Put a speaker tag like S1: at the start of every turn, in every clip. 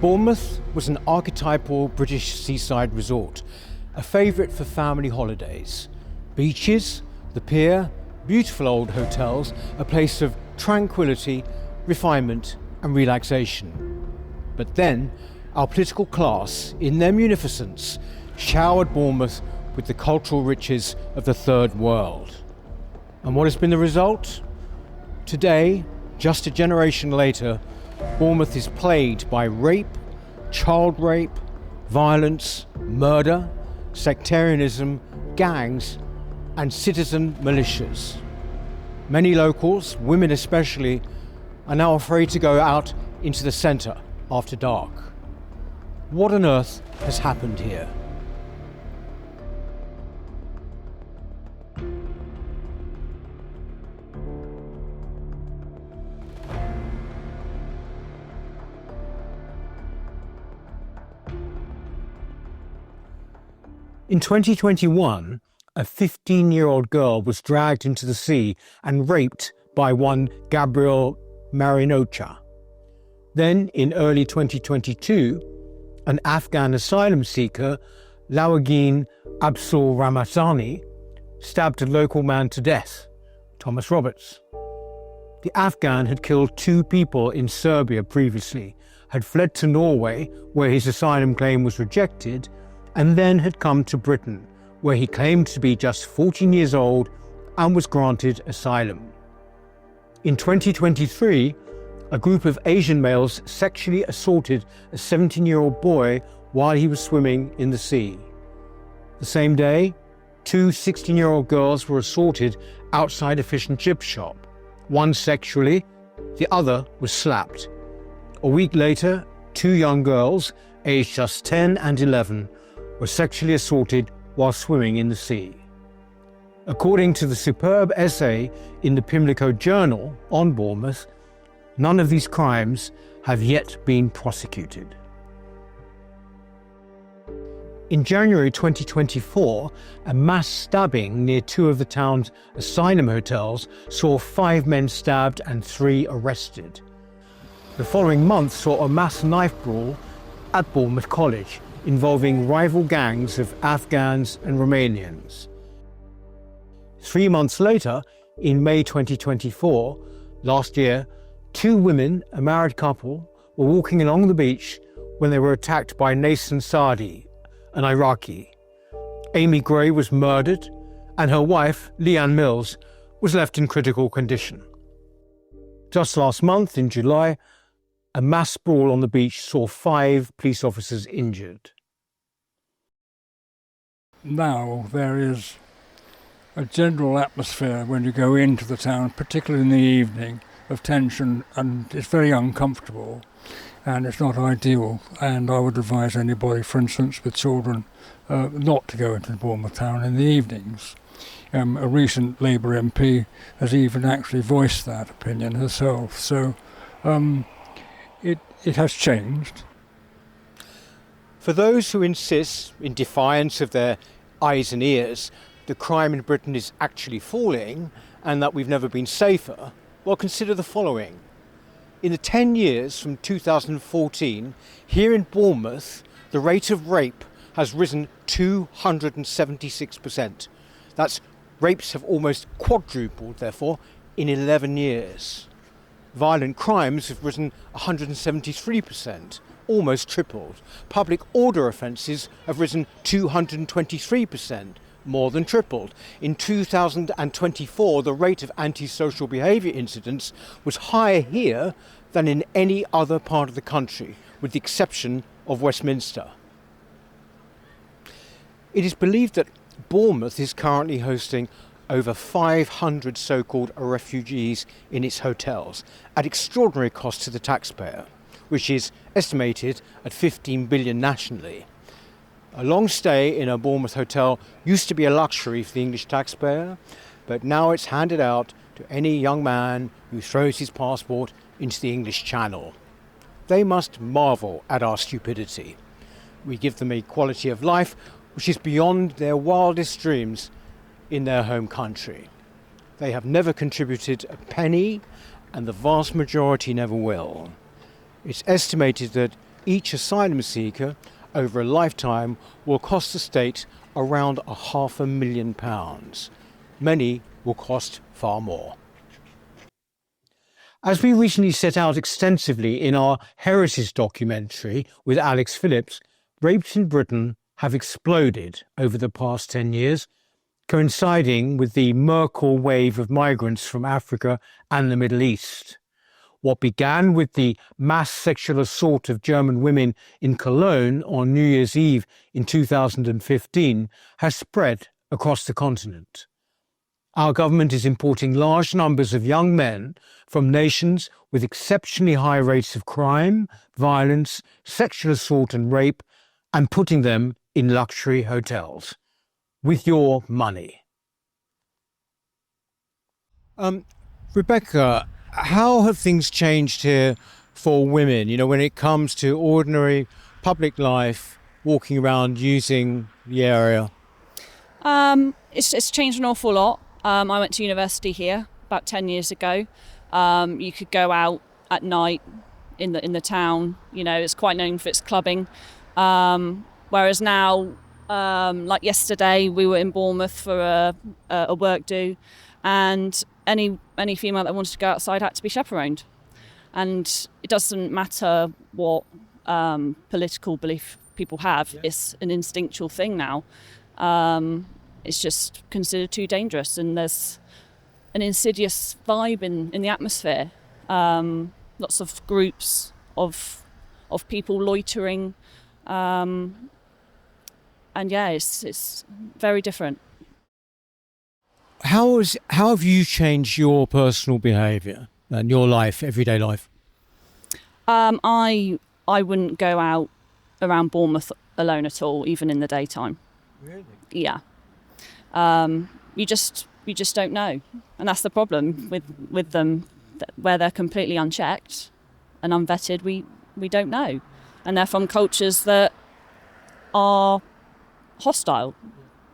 S1: Bournemouth was an archetypal British seaside resort, a favourite for family holidays. Beaches, the pier, beautiful old hotels, a place of tranquility, refinement and relaxation. But then, our political class, in their munificence, showered Bournemouth with the cultural riches of the Third World. And what has been the result? Today, just a generation later, Bournemouth is plagued by rape, child rape, violence, murder, sectarianism, gangs, and citizen militias. Many locals, women especially, are now afraid to go out into the centre after dark. What on earth has happened here? In 2021, a 15-year-old girl was dragged into the sea and raped by one Gabriel Marinocha. Then, in early 2022, an Afghan asylum seeker, Lawagin Absul Ramazani, stabbed a local man to death, Thomas Roberts. The Afghan had killed 2 people in Serbia previously, had fled to Norway, where his asylum claim was rejected, and then had come to Britain, where he claimed to be just 14 years old and was granted asylum. In 2023, a group of Asian males sexually assaulted a 17-year-old boy while he was swimming in the sea. The same day, 2 16-year-old girls were assaulted outside a fish and chip shop. One sexually, the other was slapped. A week later, 2 young girls, aged just 10 and 11, were sexually assaulted while swimming in the sea. According to the superb essay in the Pimlico Journal on Bournemouth, none of these crimes have yet been prosecuted. In January 2024, a mass stabbing near 2 of the town's asylum hotels saw 5 men stabbed and 3 arrested. The following month saw a mass knife brawl at Bournemouth College, involving rival gangs of Afghans and Romanians. 3 months later, in May 2024, last year, 2 women, a married couple, were walking along the beach when they were attacked by Nasan Saadi, an Iraqi. Amy Gray was murdered, and her wife, Leanne Mills, was left in critical condition. Just last month, in July, a mass brawl on the beach saw 5 police officers injured.
S2: Now there is a general atmosphere when you go into the town, particularly in the evening, of tension, and it's very uncomfortable and it's not ideal. And I would advise anybody, for instance, with children, not to go into Bournemouth town in the evenings. A recent Labour MP has even actually voiced that opinion herself. So it has changed.
S1: For those who insist, in defiance of their eyes and ears, that crime in Britain is actually falling and that we've never been safer, well, consider the following. In the 10 years from 2014, here in Bournemouth, the rate of rape has risen 276%. That's rapes have almost quadrupled, therefore, in 11 years. Violent crimes have risen 173%, almost tripled. Public order offences have risen 223%, more than tripled. In 2024, the rate of antisocial behaviour incidents was higher here than in any other part of the country, with the exception of Westminster. It is believed that Bournemouth is currently hosting over 500 so-called refugees in its hotels, at extraordinary cost to the taxpayer, which is estimated at 15 billion nationally. A long stay in a Bournemouth hotel used to be a luxury for the English taxpayer, but now it's handed out to any young man who throws his passport into the English Channel. They must marvel at our stupidity. We give them a quality of life which is beyond their wildest dreams in their home country. They have never contributed a penny, and the vast majority never will. It's estimated that each asylum seeker over a lifetime will cost the state around £500,000. Many will cost far more. As we recently set out extensively in our Heritage documentary with Alex Phillips, rapes in Britain have exploded over the past 10 years, coinciding with the Merkel wave of migrants from Africa and the Middle East. What began with the mass sexual assault of German women in Cologne on New Year's Eve in 2015 has spread across the continent. Our government is importing large numbers of young men from nations with exceptionally high rates of crime, violence, sexual assault and rape, and putting them in luxury hotels with your money. Rebecca, how have things changed here for women, when it comes to ordinary public life, walking around using the area?
S3: It's changed an awful lot. I went to university here about 10 years ago. You could go out at night in the town. It's quite known for its clubbing. Whereas now, like yesterday, we were in Bournemouth for a work do, and any female that wanted to go outside had to be chaperoned. And it doesn't matter what political belief people have. Yeah. It's an instinctual thing now. It's just considered too dangerous, and there's an insidious vibe in the atmosphere. Lots of groups of people loitering, and yeah, it's very different.
S1: How have you changed your personal behaviour and your life, everyday life?
S3: I wouldn't go out around Bournemouth alone at all, even in the daytime.
S1: Really?
S3: Yeah. You just don't know, and that's the problem with them, where they're completely unchecked and unvetted. We don't know, and they're from cultures that are hostile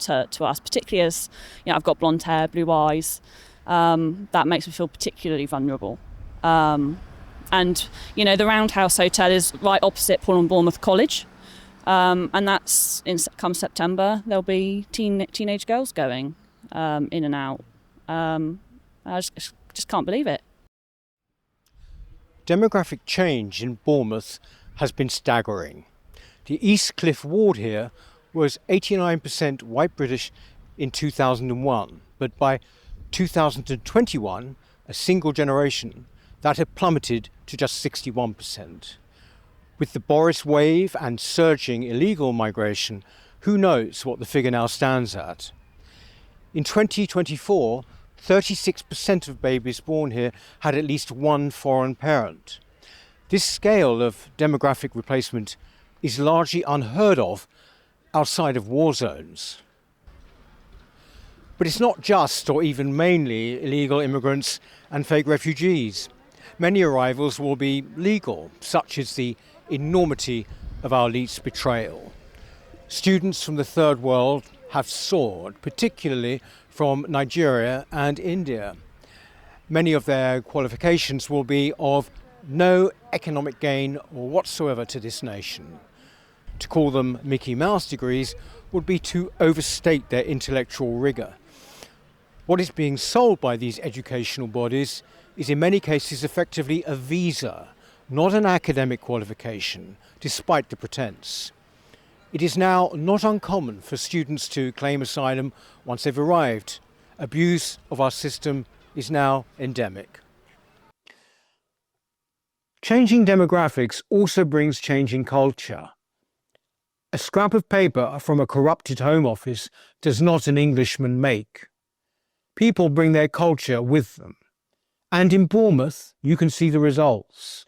S3: to us, particularly as I've got blonde hair, blue eyes. That makes me feel particularly vulnerable. And the Roundhouse Hotel is right opposite Paul and Bournemouth College. And that's come September, there'll be teenage girls going in and out. I just can't believe it.
S1: Demographic change in Bournemouth has been staggering. The East Cliff ward here was 89% white British in 2001, but by 2021, a single generation, that had plummeted to just 61%. With the Boris wave and surging illegal migration, who knows what the figure now stands at? In 2024, 36% of babies born here had at least one foreign parent. This scale of demographic replacement is largely unheard of outside of war zones. But it's not just or even mainly illegal immigrants and fake refugees. Many arrivals will be legal, such as the enormity of our elite's betrayal. Students from the third world have soared, particularly from Nigeria and India. Many of their qualifications will be of no economic gain whatsoever to this nation. To call them Mickey Mouse degrees would be to overstate their intellectual rigour. What is being sold by these educational bodies is in many cases effectively a visa, not an academic qualification, despite the pretense. It is now not uncommon for students to claim asylum once they've arrived. Abuse of our system is now endemic. Changing demographics also brings changing culture. A scrap of paper from a corrupted Home Office does not an Englishman make. People bring their culture with them. And in Bournemouth, you can see the results.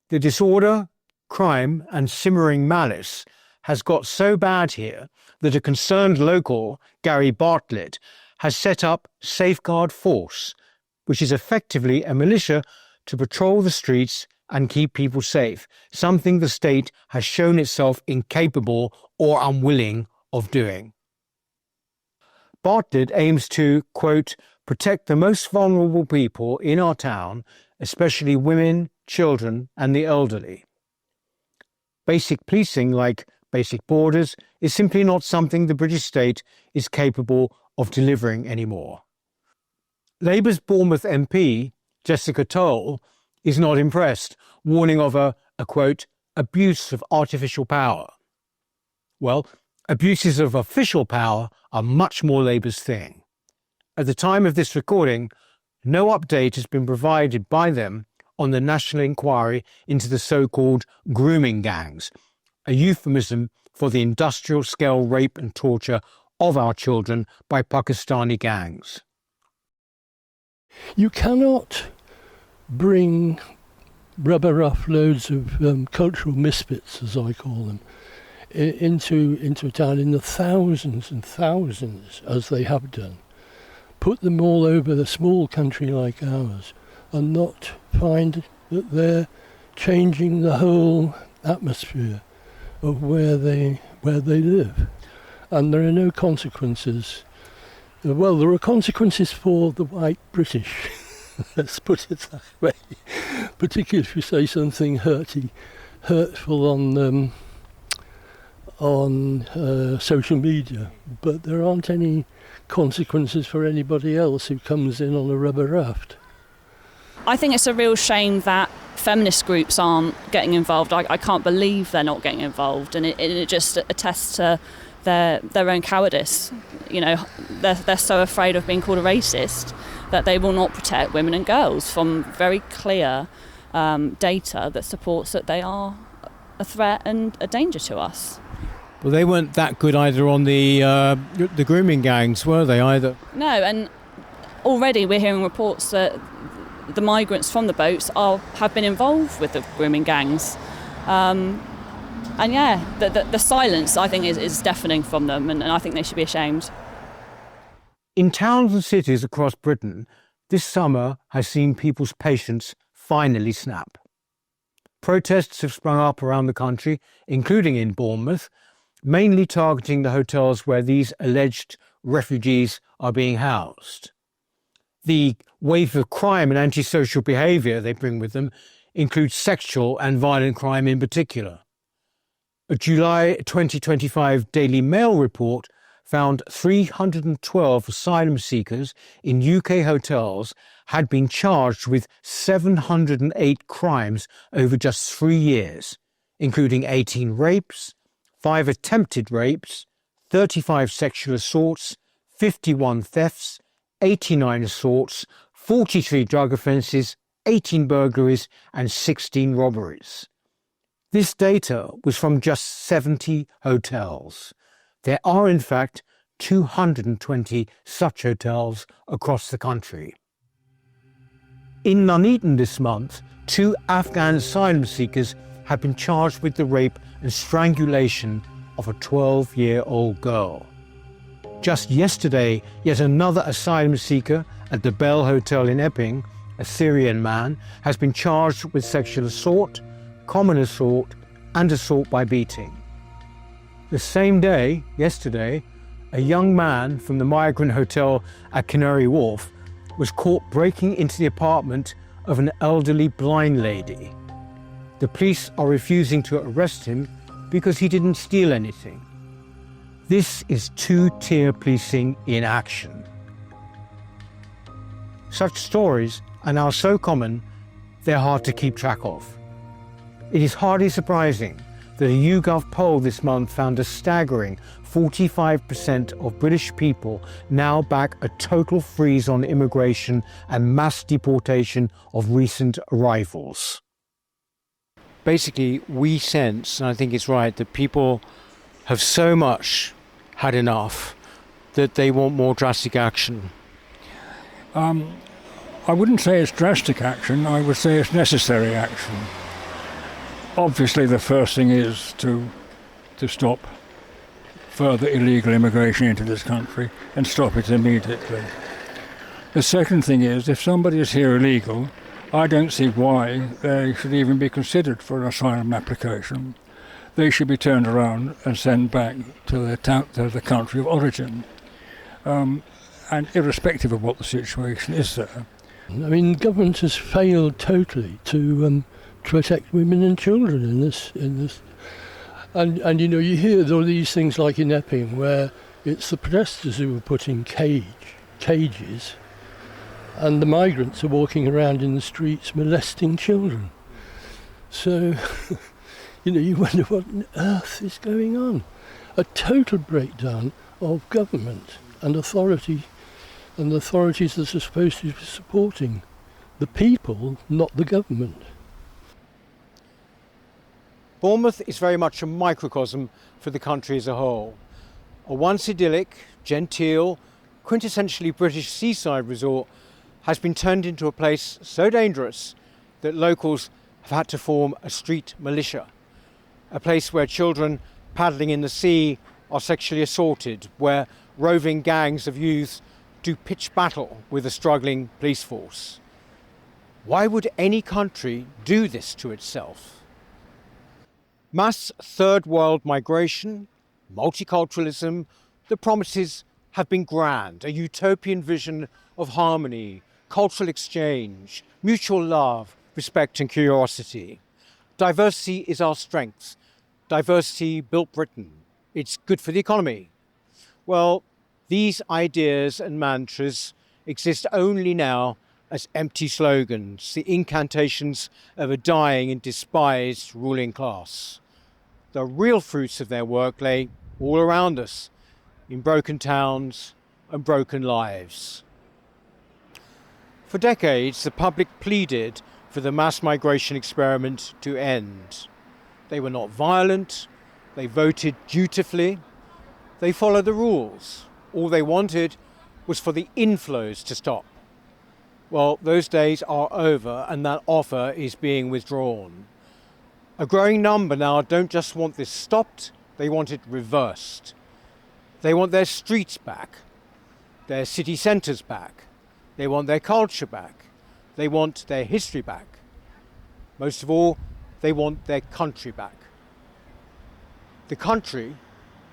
S1: The disorder, crime, and simmering malice has got so bad here that a concerned local, Gary Bartlett, has set up Safeguard Force, which is effectively a militia to patrol the streets and keep people safe, something the state has shown itself incapable or unwilling of doing. Bartlett aims to, quote, protect the most vulnerable people in our town, especially women, children and the elderly. Basic policing, like basic borders, is simply not something the British state is capable of delivering anymore. Labour's Bournemouth MP, Jessica Toll, is not impressed, warning of a quote, abuse of artificial power. Well, abuses of official power are much more Labour's thing. At the time of this recording, no update has been provided by them on the national inquiry into the so-called grooming gangs, a euphemism for the industrial-scale rape and torture of our children by Pakistani gangs.
S4: You cannot bring rubber-rough loads of cultural misfits, as I call them, into a town in the thousands and thousands, as they have done. Put them all over the small country like ours and not find that they're changing the whole atmosphere of where they live. And there are no consequences. Well, there are consequences for the white British, let's put it that way, particularly if you say something hurtful on social media, but there aren't any consequences for anybody else who comes in on a rubber raft.
S3: I think it's a real shame that feminist groups aren't getting involved. I can't believe they're not getting involved, and it just attests to their own cowardice. You know, they're so afraid of being called a racist that they will not protect women and girls from very clear data that supports that they are a threat and a danger to us.
S1: Well, they weren't that good either on the grooming gangs, were they either?
S3: No, and already we're hearing reports that the migrants from the boats have been involved with the grooming gangs. And yeah, the silence, I think, is deafening from them, and I think they should be ashamed.
S1: In towns and cities across Britain, this summer has seen people's patience finally snap. Protests have sprung up around the country, including in Bournemouth, mainly targeting the hotels where these alleged refugees are being housed. The wave of crime and antisocial behaviour they bring with them includes sexual and violent crime in particular. A July 2025 Daily Mail report found 312 asylum seekers in UK hotels had been charged with 708 crimes over just 3 years, including 18 rapes, 5 attempted rapes, 35 sexual assaults, 51 thefts, 89 assaults, 43 drug offences, 18 burglaries and 16 robberies. This data was from just 70 hotels. There are, in fact, 220 such hotels across the country. In Nuneaton this month, 2 Afghan asylum seekers have been charged with the rape and strangulation of a 12-year-old girl. Just yesterday, yet another asylum seeker at the Bell Hotel in Epping, a Syrian man, has been charged with sexual assault, common assault, and assault by beating. The same day, yesterday, a young man from the Migrant Hotel at Canary Wharf was caught breaking into the apartment of an elderly blind lady. The police are refusing to arrest him because he didn't steal anything. This is two-tier policing in action. Such stories are now so common, they're hard to keep track of. It is hardly surprising that a YouGov poll this month found a staggering 45% of British people now back a total freeze on immigration and mass deportation of recent arrivals. Basically, we sense, and I think it's right, that people have so much had enough that they want more drastic action.
S2: I wouldn't say it's drastic action, I would say it's necessary action. Obviously, the first thing is to stop further illegal immigration into this country and stop it immediately. The second thing is, if somebody is here illegal, I don't see why they should even be considered for an asylum application. They should be turned around and sent back to the country of origin, and irrespective of what the situation is there.
S4: I mean, government has failed totally to protect women and children in this And you know, you hear all these things like in Epping where it's the protesters who were put in cages, and the migrants are walking around in the streets molesting children. So, you know, you wonder what on earth is going on. A total breakdown of government and authority, and the authorities that are supposed to be supporting the people, not the government.
S1: Bournemouth is very much a microcosm for the country as a whole. A once idyllic, genteel, quintessentially British seaside resort has been turned into a place so dangerous that locals have had to form a street militia. A place where children paddling in the sea are sexually assaulted, where roving gangs of youths do pitch battle with a struggling police force. Why would any country do this to itself? Mass third world migration, multiculturalism, the promises have been grand, a utopian vision of harmony, cultural exchange, mutual love, respect and curiosity. Diversity is our strength. Diversity built Britain. It's good for the economy. Well, these ideas and mantras exist only now as empty slogans, the incantations of a dying and despised ruling class. The real fruits of their work lay all around us, in broken towns and broken lives. For decades, the public pleaded for the mass migration experiment to end. They were not violent, they voted dutifully, they followed the rules. All they wanted was for the inflows to stop. Well, those days are over and that offer is being withdrawn. A growing number now don't just want this stopped, they want it reversed. They want their streets back, their city centres back, they want their culture back, they want their history back. Most of all, they want their country back. The country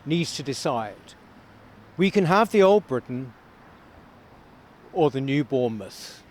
S1: needs to decide. We can have the old Britain or the new Bournemouth.